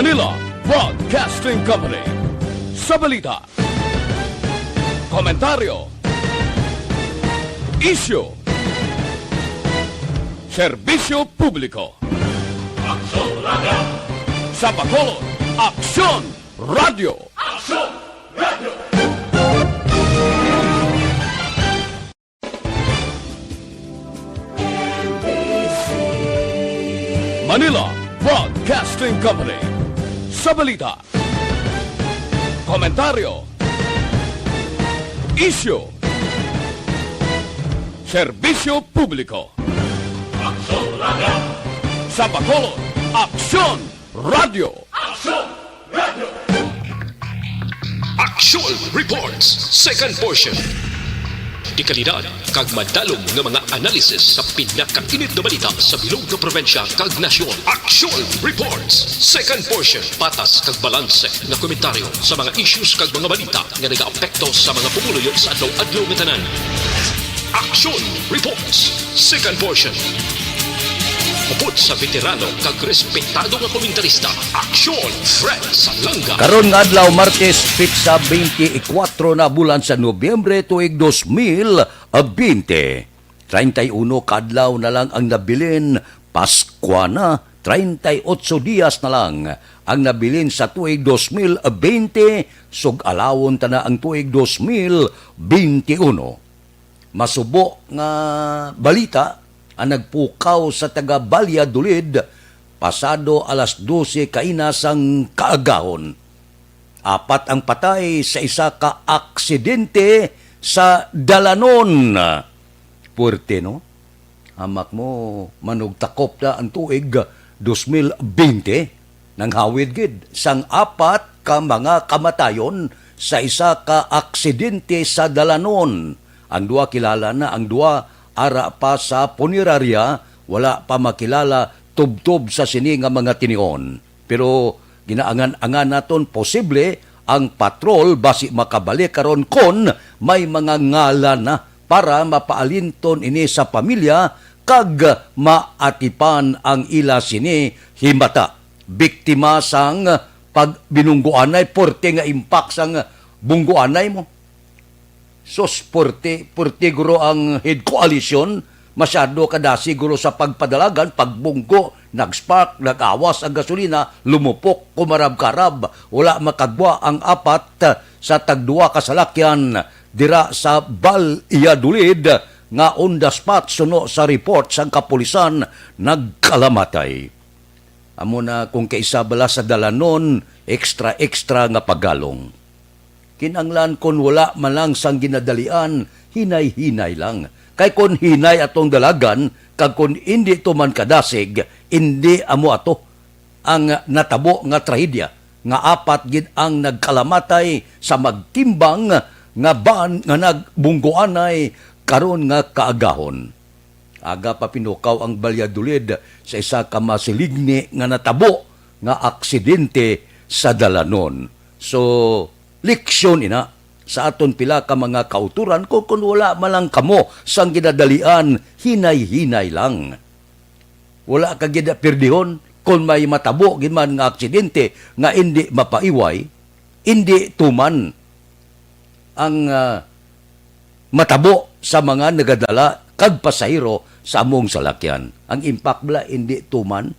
Manila Broadcasting Company. Sa balita, komentaryo, issue, serbisyo publiko. Aksyon Radio! Sa Bacolod, Aksyon Radio! Aksyon Radio! Manila Broadcasting Company. Sa balita, komentaryo, issue, serbisyo publiko. Aksyon Radio! Sa Bacolod, Aksyon Radio! Aksyon Radio! Action Reports, second portion. Di kalidad, kag madalong nga mga analisis sa pinakainit na balita sa bilog na probinsya kag nasyon. Action Reports, second portion. Patas kag balanse na komentaryo sa mga issues kag mga balita nga nagaapekto sa mga pumuluyo sa adlaw-adlaw nga tanan. Action Reports, second portion. Upod sa veterano kag respetado nga komentarista, Aksyon Fred Salanga. Karon nga adlaw Martes, pitsa 24 na bulan sa Nobyembre tuig 2020. 31 kadlaw na lang ang nabilin, Paskwa na, 38 días na lang ang nabilin sa tuig 2020, sug-alawon ta na ang tuig 2021. Masubo nga balita ang nagpukaw sa taga Valladolid pasado alas 12 kainasang kaagahon. 4 ang patay sa isa ka aksidente sa Dalanon. Puerte, no? Hamak mo, manugtakop na ang tuig 2020 nang hawid gid sang 4 ka mga kamatayon sa isa ka aksidente sa Dalanon. Ang 2 kilala na, ang 2 ara pa sa punerarya, wala pa makilala tubtob sa sini nga mga tinion. Pero ginaangan-angan naton posible ang patrol basi makabalik karon kon may mga ngalan na para mapaalinton ini sa pamilya kag maatipan ang ila sini himata. Biktima sang pagbinungguanay, porte nga impact sang bungguanay mo. Sos porte guro ang head coalition, masyado kada siguro sa pagpadalagan, pagbunggo, nagspark, nagawas ang gasolina, lumupok, kumarab-karab, wala makagwa ang 4 sa tagduwa kasalakyan dira sa Valladolid nga on the spot suno sa report sang kapulisan nagkalamatay. Amo na kung kaisa bala sa Dalanon, extra nga pagalong. Kinanglan kon wala man lang sang ginadalian, hinay-hinay lang. Kay kon hinay atong dalagan, kag kon hindi to man kadasig, hindi amo ato ang natabo nga trahedya. Nga 4 gid ang nagkalamatay sa magtimbang nga ban nga nagbunggoanay karon nga kaagahon. Aga pa pinukaw ang Valladolid sa isa ka masiligni nga natabo nga aksidente sa Dalanon. So, leksyon ina sa aton pila ka mga kauturan kung wala malang kamo sang ginadalian, hinay-hinay lang. Wala ka gida pirdihon kung may matabo giman nga aksidente nga hindi mapaiway, hindi tuman ang matabo sa mga nagadala kag pasahero sa among salakyan. Ang impact bala hindi tuman,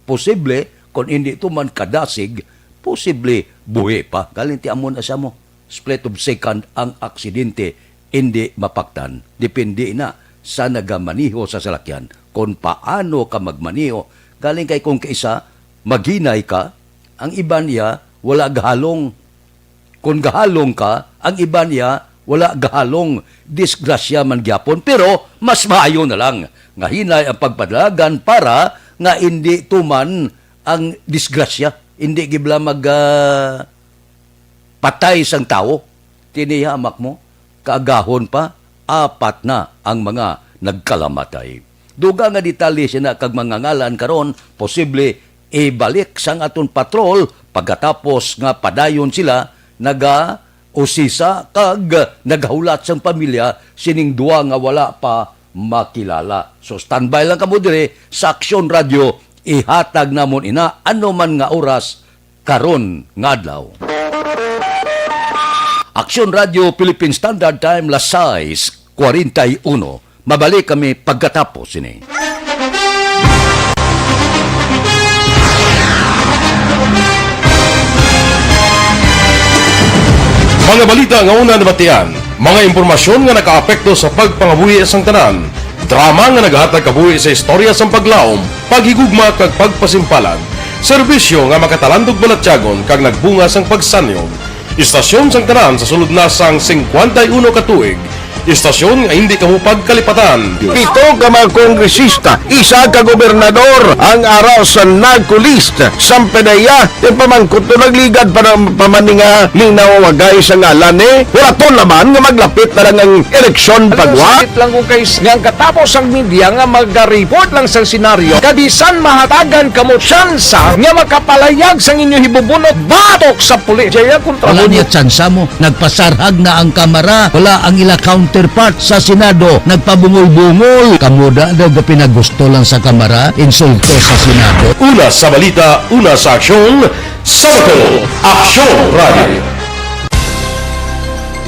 posible kung hindi tuman kadasig, posible buhi pa. Galinti amon asa mo. Split of second ang aksidente, hindi mapaktan. Depende na sa nagamaniho sa salakyan. Kung paano ka magmaniho, galing kay kung kaisa, maghinay ka, ang iba niya, wala gahalong. Kung gahalong ka, ang iba niya, wala gahalong. Disgrasya man gyapon, pero mas maayo na lang. Nga hinay ang pagpadalagan para nga hindi tuman ang disgrasya. Hindi gibla patay sang tao. Tinihamak mo, kaagahon pa, 4 na ang mga nagkalamatay. Duga nga detalye siya na kag mga ngalan karon, posible ibalik sang aton patrol pagkatapos nga padayon sila naga-usisa kag nagahulat sang pamilya sining 2 nga wala pa makilala. So standby lang kamo dire sa Aksyon Radio, ihatag namon ina ano man nga oras karon nga adlaw. Aksyon Radio Philippine Standard Time las 6:41. Mabalik kami pagkatapos ini. Mga balita nga una nabatian, mga impormasyon nga nakaapekto sa pagpangabuhi sang tanan, drama nga naghatag kabuhi sa istorya sang paglaom, paghigugma kag pagpasimpalan, serbisyo nga makatalandog balatyagon kag nagbunga sang pagsanyog, istasyon sang tanan sa sulod na sang 51 ka tuig, istasyon nga hindi kamupag kalipatan. Pito ka mga kongresista, isa ka gobernador, ang araw sa nagkulist, sampedaya, yung pamangkot na nagligad para pamaninga linaw wagay sa ngalan wala to naman nga maglapit na lang ang eleksyon pagwa. Sakit lang ko kay nga katapos ang media nga mag-report lang sa senaryo, kadisan mahatagan kamo tsansa nga makapalayag sang inyo hibubunot batok sa pulis. Jaya kontra Wala niya tsansa mo, nagpasarhag na ang kamera, wala ang ila counterpart sa Senado, nagpabungol-bungol. Kamuda daw ga pinagusto lang sa kamera, insulto sa Senado. Una sa balita, una sa aksyon, Sabado, Aksyon Radio.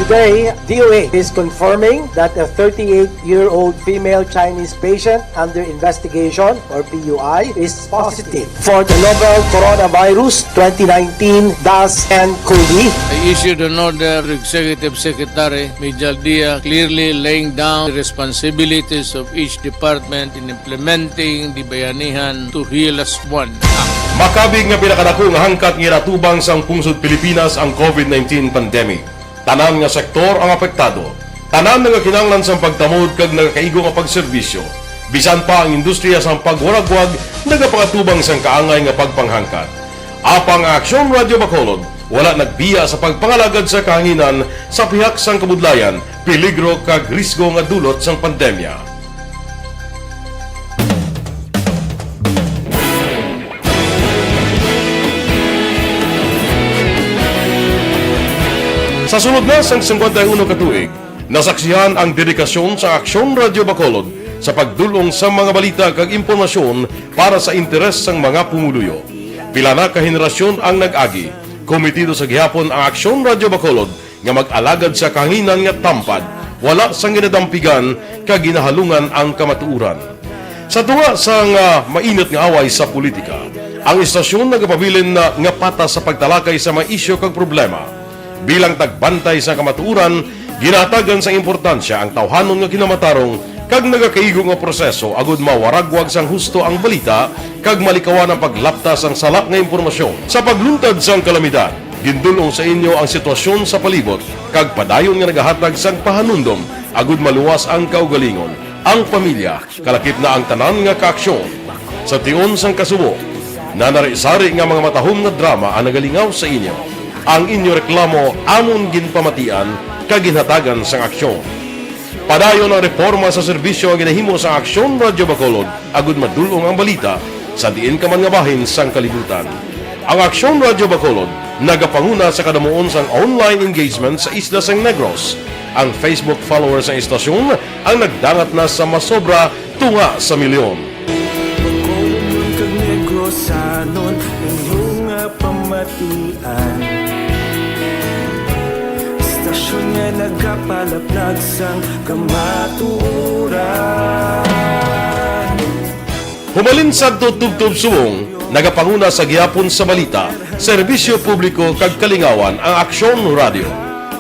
Today, DOA is confirming that a 38-year-old female Chinese patient under investigation, or PUI, is positive for the novel coronavirus 2019 DAS-CoV. I issued an order to Executive Secretary Major Dia clearly laying down the responsibilities of each department in implementing the Bayanihan to Heal as One Act. Makabig nga pinakadako nga hangkat nga natubang sang pungsod Pilipinas ang COVID-19 pandemic. Tanan nga sektor ang apektado. Tanan nga kinahanglan sang pagtamod kag nagakaigo nga pagserbisyo. Bisan pa ang industriya sang pagwaragwag nagapangatubang sang kaangay nga pagpanghangkat. Apang Aksyon Radio Bacolod wala nagbiya sa pagpangalagad sa kahanginan sa pihak sang kabudlayan, peligro kag risgo nga dulot sang pandemya. Sa sunod na sang 51 ka tuig, nasaksihan ang dedikasyon sa Aksyon Radio Bacolod sa pagdulong sa mga balita kag impormasyon para sa interes sang mga pumuluyo. Pila na ka henerasyon ang nag-agi, komitido sa gihapon ang Aksyon Radio Bacolod nga mag-alagad sa kahanginan nga tampad, wala sang ginadampigan kag ginahalungan ang kamatuuran. Sa tunga sang mainit nga away sa politika, ang istasyon nagapabilin na nga patas sa pagtalakay sa mga isyu kag problema. Bilang tagbantay sa kamatuuran, ginatagan sa importansya ang tawhanon nga kinamatarong kag nagakaigo nga proseso agud mawaragwag sang husto ang balita kag malikawan ang paglaptas ang salak nga impormasyon. Sa pagluntad sang kalamidad, gindulong sa inyo ang sitwasyon sa palibot kag padayon nga nagahatag sang pahanundom agud maluwas ang kaugalingon, ang pamilya, kalakip na ang tanan nga kaaksyon. Sa tion sang kasubo, nanarisari nga mga matahom nga drama ang nagalingaw sa inyo. Ang inyo reklamo amon ginpamatian kag ginhatagan sang aksyon. Padayon ang reforma sa serbisyo ang ginahimo sa Aksyon Radio Bacolod agud madulong ang balita sa diin ka man nga bahin sang kalibutan. Ang Aksyon Radio Bacolod nagapanguna sa kadamuon sang online engagement sa Isla sang Negros. Ang Facebook followers sa istasyon ang nagdangat na sa masobra tunga sa milyon. Bacolod kag Negros sanon inyong pamatian. Stasyon nga nagkapalaplag sang kamaturan. Humalin sa tutubtub suwong, nagapanguna sa gihapon sa balita, serbisyo publiko kag kalingawan ang Aksyon Radio.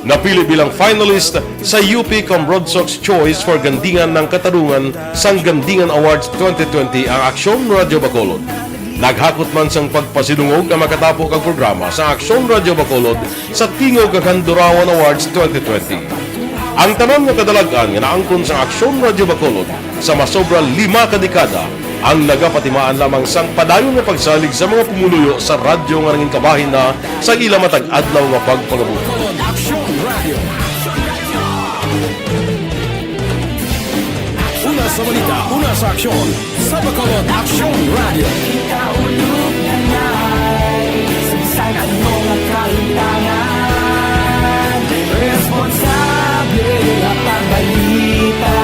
Napili bilang finalist sa UP Broadsox Choice for Gandingan ng Katarungan sang Gandingan Awards 2020 ang Aksyon Radio Bacolod. Naghakot man sang pagpasidungog ang makatapo kang programa sa Aksyon Radio Bacolod sa Tingog kag Handurawan Awards 2020. Ang tanan nga kadalagan nga naangkon sa Aksyon Radio Bacolod sa masobra 5 ka dekada ang nagapatimaan lamang sang padayon nga pagsalig sa mga pumuluyo sa radyo nga nanging kabahin na sa ila matag adlaw nga pagpangabuhi. Una sa balita, una sa aksyon, sa Bacolod Aksyon Radio. Kaulog na na'y Sinsan ang mga kailangan. Responsable at ang balita.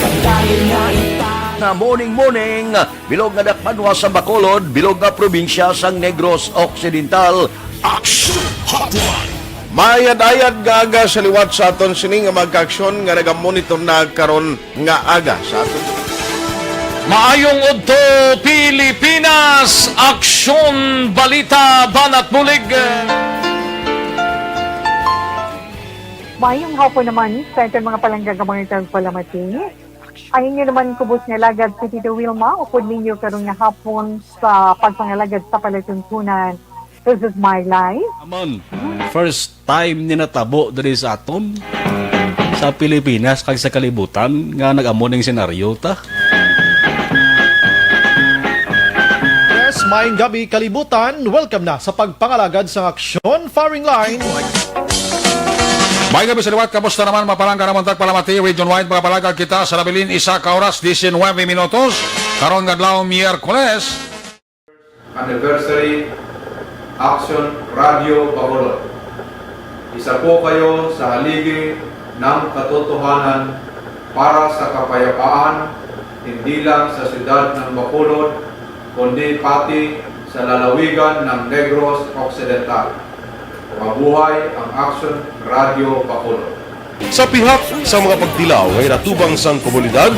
Pagdahil na ita Na morning Hotline, bilog nga dakpanwa sa Bacolod, bilog nga probinsya sang Negros Occidental. Action Hotline. Mayad-ayad nga aga sa liwat sa aton sini nga magka-aksyon nga nagamonitor na karon nga aga sa aton. Maayong udto Pilipinas, aksyon balita banat mulig. Mayong hapon naman sa itong mga palanggagamangang palamati. Ayun nyo naman kubos nga lagad si Tito Wilma, upod ninyo karong nga hapon sa pagpangalagad sa palatuntunan. This is my life. Amon, first time ni natabo diri sa aton sa Pilipinas kag sa kalibutan nga nag-amo ning senaryo ta. Yes, maayong gabi kalibutan. Welcome na sa pagpangalagad sa aksyon firing line. May gabi sa liwat, kamusta naman mapalangga naman tagpalamati, region-wide mga palagag kita sa labilin, isa ka oras, 19 minutos, karon gadlaw Miyerkules. Anniversary Action Radio Bacolod. Isa po kayo sa haligi ng katotohanan para sa kapayapaan, hindi lang sa siyudad ng Bacolod, kundi pati sa lalawigan ng Negros Occidental. Mabuhay ang Action Radio Bacolod. Sa pihak sa mga pagtilaw ngay natubang sang komunidad,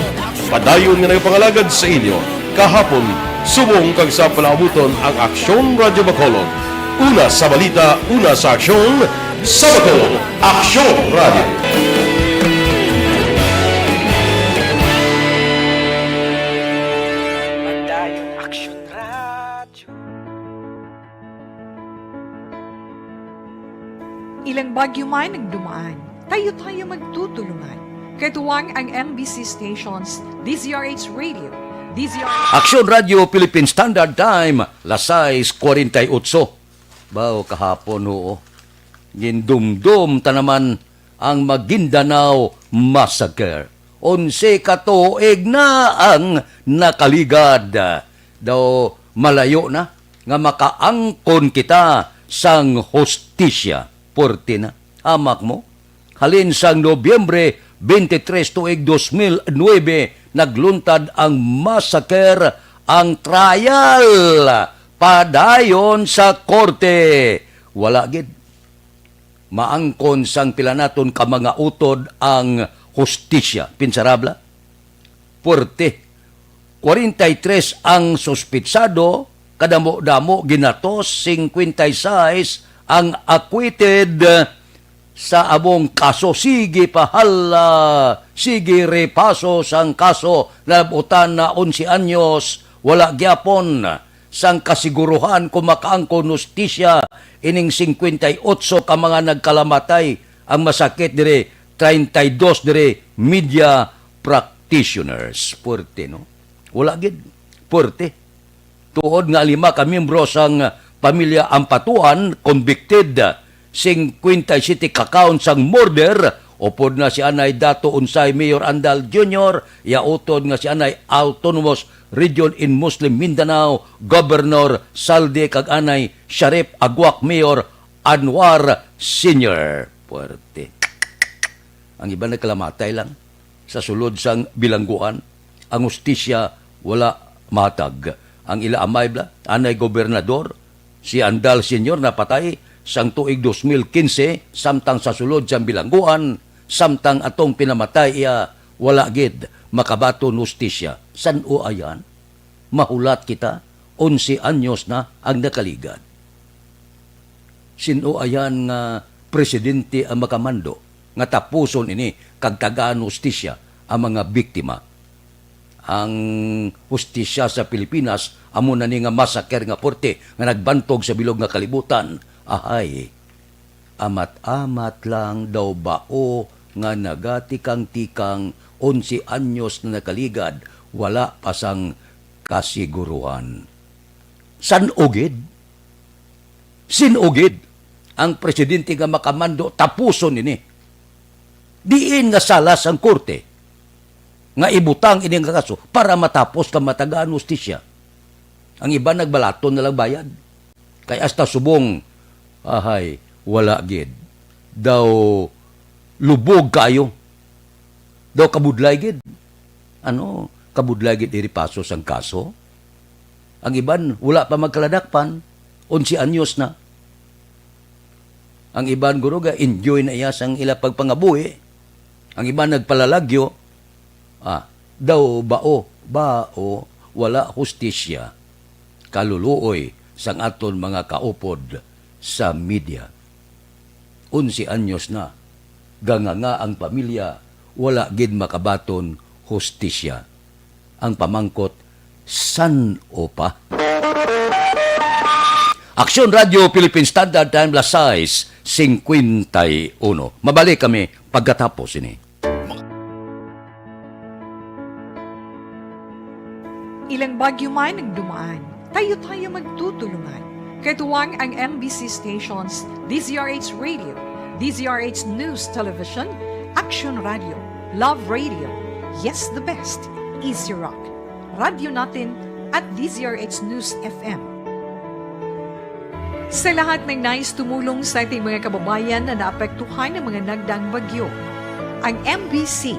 padayon nga nagpangalagad sa inyo. Kahapon, subong kag sa palaabuton ang Aksyon Radio Bacolod. Una sa balita, una sa aksyon, sa Bacolod, Aksyon Radio. Mandayong Action Radio. Ilang bagyo man nagdumaan, tayo-tayo magtutulungan. Katuwang ang MBC stations, DZRH Radio, DZRH... Aksyon Radio Philippine Standard Time, lasais 48. Bao kahapon oo. Gindumdum ta naman ang Maguindanao Massacre. 11 katuig na ang nakaligad. Daw malayo na nga makaangkon kita sang hostisya. Porte na. Amak mo. Halin sang Nobyembre 23 tuig 2009 nagluntad ang massacre, ang trial padayon sa korte. Wala gid maangkon sang pila naton ka mga utod ang hustisya. Pinsarabla. Porte. 43 ang suspitsado, kadamo-damo ginatos, 56 ang acquitted sa among kaso. Sige pahala, sige repaso sang kaso na butan na 11 anyos, wala gyapon sang kasiguruhan kung makaangkon hustisya ining 58 ka mga nagkalamatay. Ang masakit dire 32 dire media practitioners. Porte no. Wala gid. Porte. Tuod nga 5 ka miyembro sang pamilya Ampatuan convicted, 57 ka count sang murder. Upod na si Anay Dato Unsay Mayor Andal Jr., yautod nga si Anay Autonomous Region in Muslim Mindanao Governor Salde kag Anay Sharif Agwak Mayor Anwar Sr. Puerte. Ang iba nagkalamatay lang sa sulod sang bilangguan. Ang hustisya wala matag. Ang ila amay bla, Anay Gobernador si Andal Sr. napatay sang tuig 2015 samtang sa sulod sang bilangguan, samtang atong pinamatay iya wala gid makabaton hustisya. San o ayan? Mahulat kita, 11 anyos na ang nakaligad. Sino ayan nga presidente ang makamando nga tapuson ini kag tagaan hustisya ang mga biktima. Ang hustisya sa Pilipinas amo na ni nga massacre nga porte nga nagbantog sa bilog nga kalibutan. Ahay, amat-amat lang daw bao nga nagatikang-tikang 11 anyos na nakaligad, wala pasang kasiguruhan. San ugid? Sinugid ang presidente nga makamando tapuson ini. Diin nga salas ang korte nga ibutang ini nga kaso para matapos ka matagaan hustisya. Ang iba nagbalaton na lang bayad. Kaya hasta subong, ahay, wala gid. Daw lubog kayo. Daw kabudlay gid. Ano, kabudlagit iripaso sang kaso. Ang iban, wala pa magkaladakpan, 11 anyos na. Ang iban, guro, enjoy na iya sang ila pagpangabuhi. Ang iban, nagpalalagyo. Daw bao, wala hustisya. Kaluluoy sang aton mga kaupod sa media. 11 anyos na. Ganganga ang pamilya, wala gid makabaton hustisya. Ang pamangkot, san o pa? Aksyon Radio Philippine Standard Time, las 6:51. Mabalik kami pagkatapos ini. Ilang bagyo man ang dumaan, tayo magtutulungan. Katuwang ang MBC stations, DZRH Radio, DZRH News Television, Action Radio, Love Radio, Yes the Best, Easy Rock, Radio Natin at DZRH News FM. Sa lahat ng nais tumulong sa ating mga kababayan na naapektuhan ng mga nagdaang bagyo, ang MBC,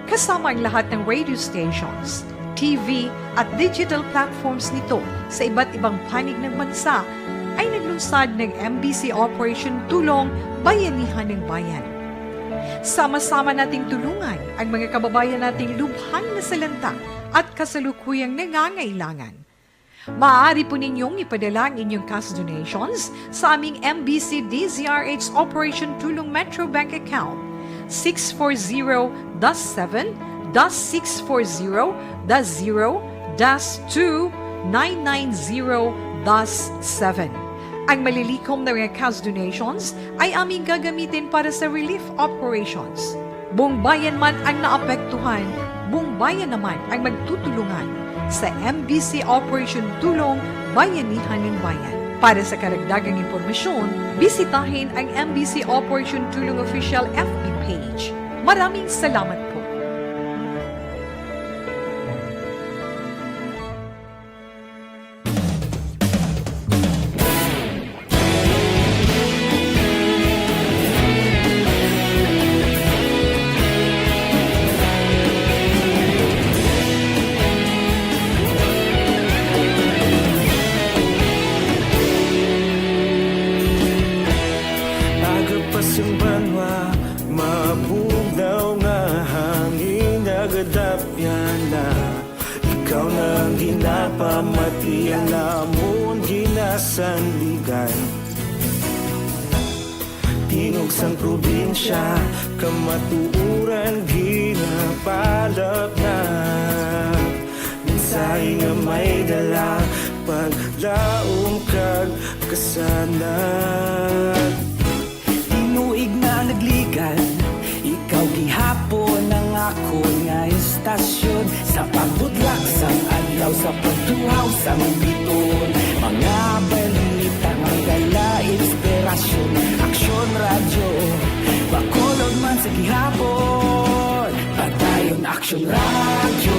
kasama ang lahat ng radio stations, TV at digital platforms nito sa iba't ibang panig ng bansa, ay naglunsad ng MBC Operation Tulong Bayanihan ng Bayan. Sama-sama nating tulungan ang mga kababayan nating lubhang nasalanta at kasalukuyang nangangailangan. Maaari po ninyong ipadala ang inyong cash donations sa aming MBC DZRH Operation Tulong Metro Bank account 640-7-640-0-2-990-7. Ang malilikom na mga cash donations ay aming gagamitin para sa relief operations. Buong bayan man ang naapektuhan, buong bayan naman ang magtutulungan sa MBC Operation Tulong Bayanihan ng Bayan. Para sa karagdagang impormasyon, bisitahin ang MBC Operation Tulong Official FB page. Maraming salamat po. Pamatian lamon ginasandigan Tingog sang probinsya kamatuuran ginapalap na Minsay nga may dala paglaom kag kasanat Tinuig na nagligan ikaw gihapon ang ako nga istasyon Sa pagbudlak sang adlaw sa pagtuhaw sang biton Mga balita nga gala inspirasyon Aksyon radyo Bacolod man sa gihapon Padayon Aksyon radyo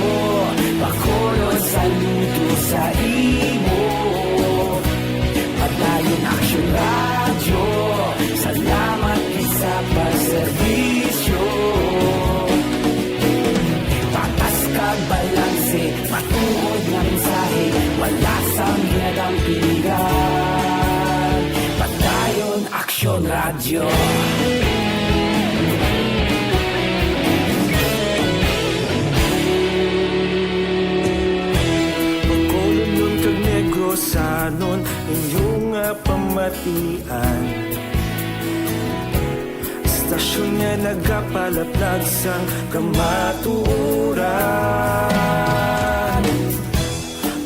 Bacolod saludo sa imo Padayon Aksyon radyo Salamat isa pagserbisyo Patas kag balanse Matuod nga mensahe Wala sang ginadampingan Padayon Aksyon Radyo Bacolod nun kag Negros Sanon Inyong pamatian Istasyon nga nagapalaplag sang kamatuuran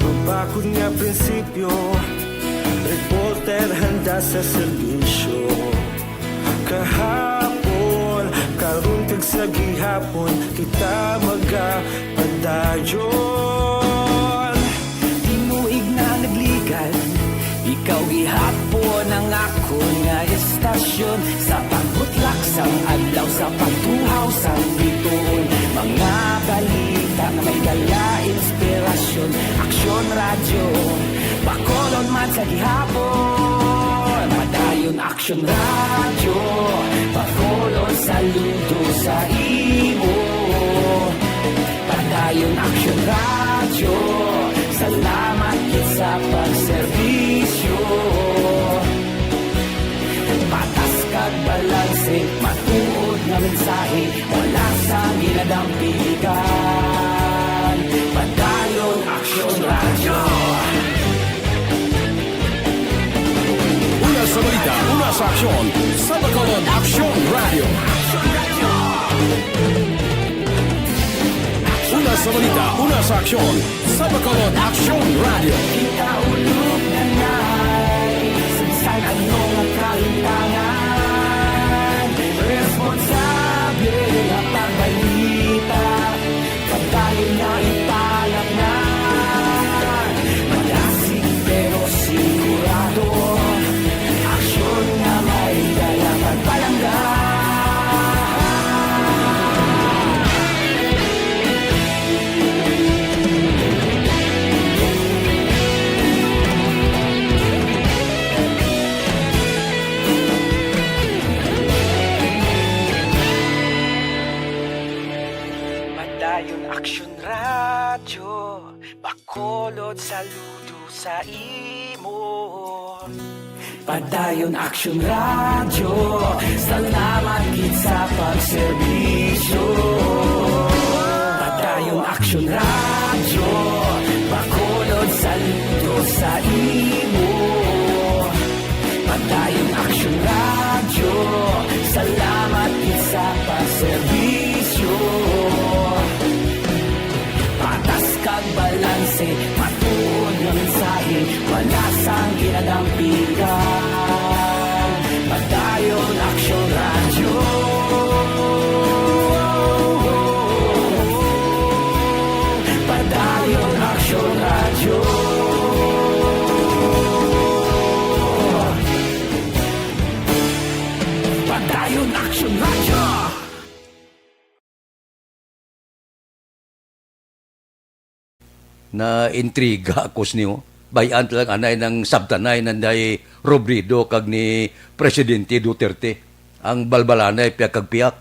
Mabakod nga prinsipyo Reporter handa sa serbisyo Kahapon, karon kag sa gihapon Kita magapadayon Tinuig na nagligan Ikaw gihapon ang ako nga istasyon Sa pagbutlak sang adlaw Sa pagtuhaw sang biton Mga balita na may gala inspirasyon Aksyon radyo Bacolod man sa gihapon Padayon Aksyon radyo Bacolod saludo sa imo Padayon Padayon Action Radio, salamat kit sa pagserbisyo. Patas kag balanse, matuod nga mensahe, wala sa ginadampigan. Padayon Action Radio. Una sa balita, una sa aksyon, sa Bacolod Action Radio. Una sa balita, una sa aksyon, sa Bacolod Action Radio. Kita ulog na na'y sansay anong ang kalintangan. Responsable ang pagbalita, pagdayon na ipalak na. Malasig pero sigurado, aksyon na may dalaman palangga. Padayon Action Radio, Bacolod saludo sa imo. Padayon Action Radio, salamat kit sa pagserbisyo. Padayon Action Radio, Bacolod saludo sa imo. Padayon Action Radio, salamat kit sa pagserbisyo. Patas kag balanse, matuod nga mensahe, wala sang ginadampigan. Padayon Action Radio. Padayon Action Radio. Padayon Action Radio. Na intriga ako niyo. Bayan lang anay ng sabtanay nanday Robredo kag ni Presidente Duterte. Ang balbalanay piyak.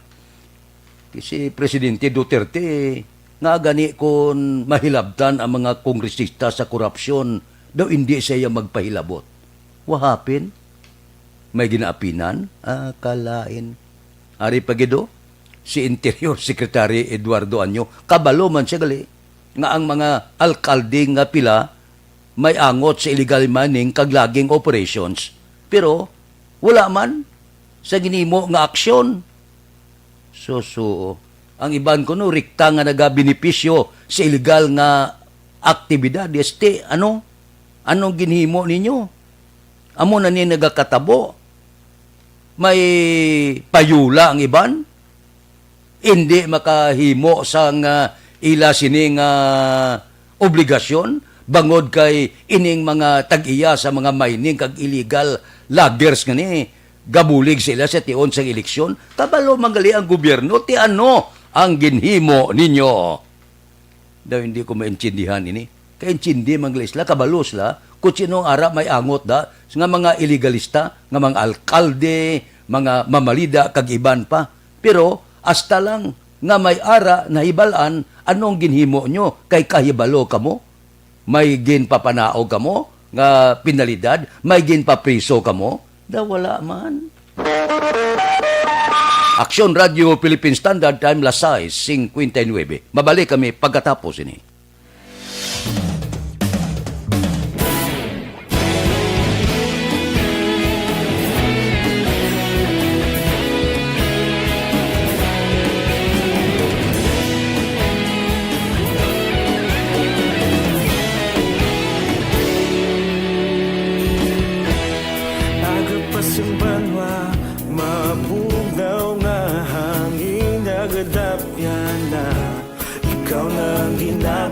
Kasi Presidente Duterte nga gani kon mahilabtan ang mga kongresista sa korupsyon, daw hindi siya magpahilabot. What happened? May ginaapinan? Kalain. Ari pagido, si Interior Secretary Eduardo Anyo, kabalo man siya gali, nga ang mga alkalde nga pila may angot sa illegal mining kag logging operations. Pero wala man sa ginimo nga aksyon. So ang iban ko no rikta nga nagabenepisyo sa illegal nga aktibidad. Anong ginhimo ninyo? Amo na ni nagakatabo. May payula ang iban. Hindi makahimo sa ila sining obligasyon bangod kay ining mga tag-iya sa mga mining kag illegal loggers nga ni gabulig sila sa tion sa eleksyon. Kabalo manggali ang gobyerno ti ano ang ginhimo ninyo. Daw hindi ko maintindihan ini. Kay intindi manggali sila kabalo sila kung sinong ara may angot da nga mga illegalista, nga mga alkalde, mga mamalida kag iban pa. Pero hasta lang nga may ara na hibalaan anong ginhimo nyo kay kahibalo kamo. May ginpapanaog kamo nga penalidad, may ginpapriso kamo. Da wala man. Action Radio Philippine Standard Time las 6:59. Mabalik kami pagkatapos ini.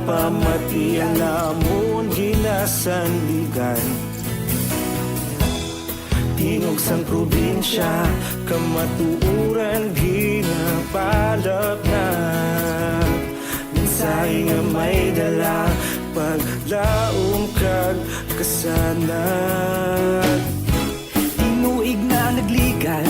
Pamatian namon ginasandigan tingog sang probinsya kamatuuran ginapalap na mensahe nga may dala paglaom kag kasanag tinuig na nagligan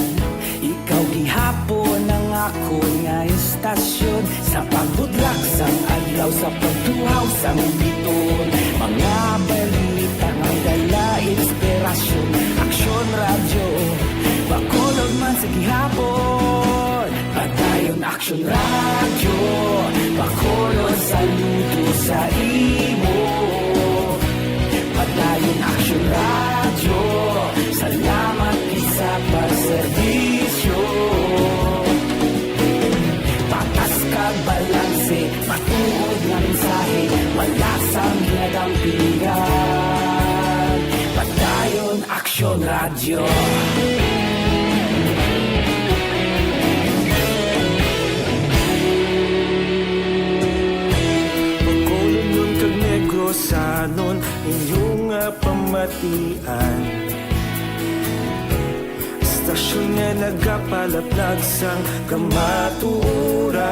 ikaw gihapon ang ako nga istasyon sa pagbudlak sang adlaw sa pagtuhaw sa biton. Mga balita ng dala, inspirasyon, aksyon, radyo, Bacolod man sa gihapon. Padayon aksyon, radyo, Bacolod saludo sa imo. Padayon aksyon, radyo, salamat isa pagserbisyo. Patas kag balanse, matuod nga mensahe, wala sang ginagampingan. Padayon aksyon, radyo. Bacolod nun kag Negrosanon, inyong pamatian. Istasyon nga nagapalaplag sang kamaturan.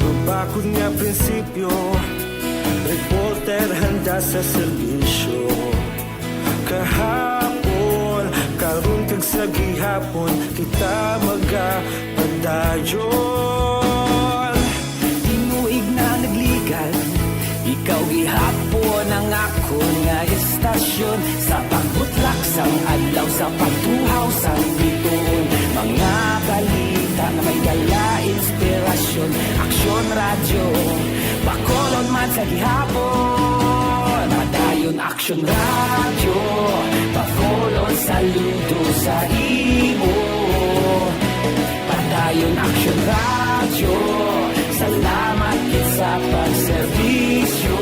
Mabakod nga prinsipyo, reporter handa sa serbisyo. Kahapon, karon kag sa gihapon, kita magapadayon. Tinuig na nagligal, ikaw gihapon ang ako nga istasyon. Sa pagbutlak sang adlaw, sa pagtuhaw sang biton. Mga balita na may dala, inspirasyon, aksyon, radyo, Bacolod man sa gihapon. Padayon aksyon, radyo, Bacolod saludo sa imo. Padayon aksyon, radyo, salamat sa pagserbisyo.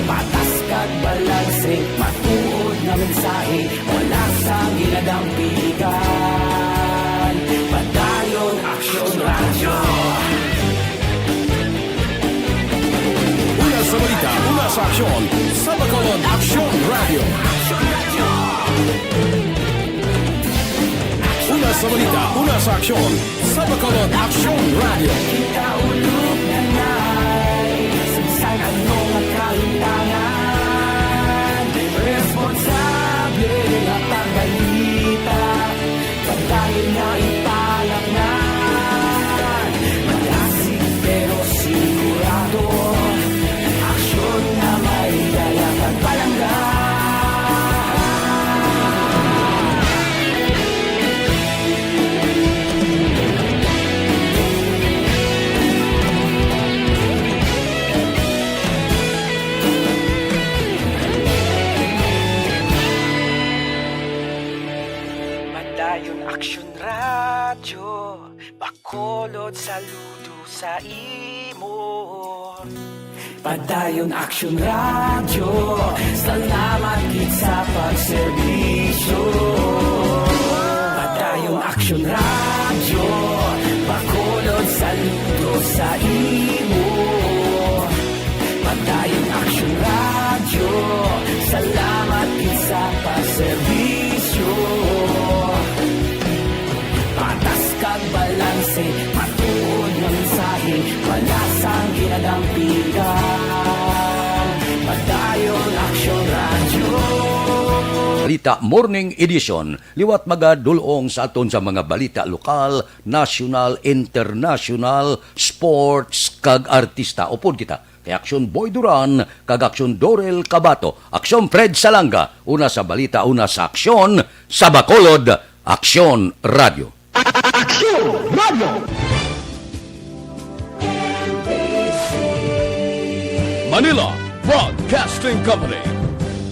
Patas kag balanse, matuod na mensahe, wala sang ginadampigan. Padayon aksyon, radyo. Una sa balita, una sa aksyon, sa Bacolod Aksyon Radio. Una sa balita, una sa aksyon, sa Bacolod Aksyon Radio. Kita ulog na na'y saan anong nakalintangan. Responsable na pagbalita, pagdahin na ipalaknan. Malasig pero sigurado, aksyon na may dala pagpalanggan. Padayon aksyon, radyo, Bacolod saludo sa imo. Padayon aksyon, radyo, salamat gid sa pagserbisyo. Padayon aksyon, radyo, Bacolod saludo sa imo. Padayon aksyon, radyo, salamat gid sa pagserbisyo. Patas kag balanse, matuod nga mensahe, wala sang ginadampigan. Padayon aksyon, radyo. Balita Morning Edition, liwat magadulong sa aton sa mga balita lokal, national, international, sports, kag artista. Upod kita kay Aksyon Boy Duran, kag Aksyon Dorel Cabato, Aksyon Fred Salanga, una sa balita, una sa aksyon, sa Bacolod Aksyon Radio. Aksyon Radio! Manila Broadcasting Company.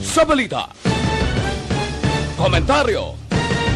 Sa balita, komentaryo,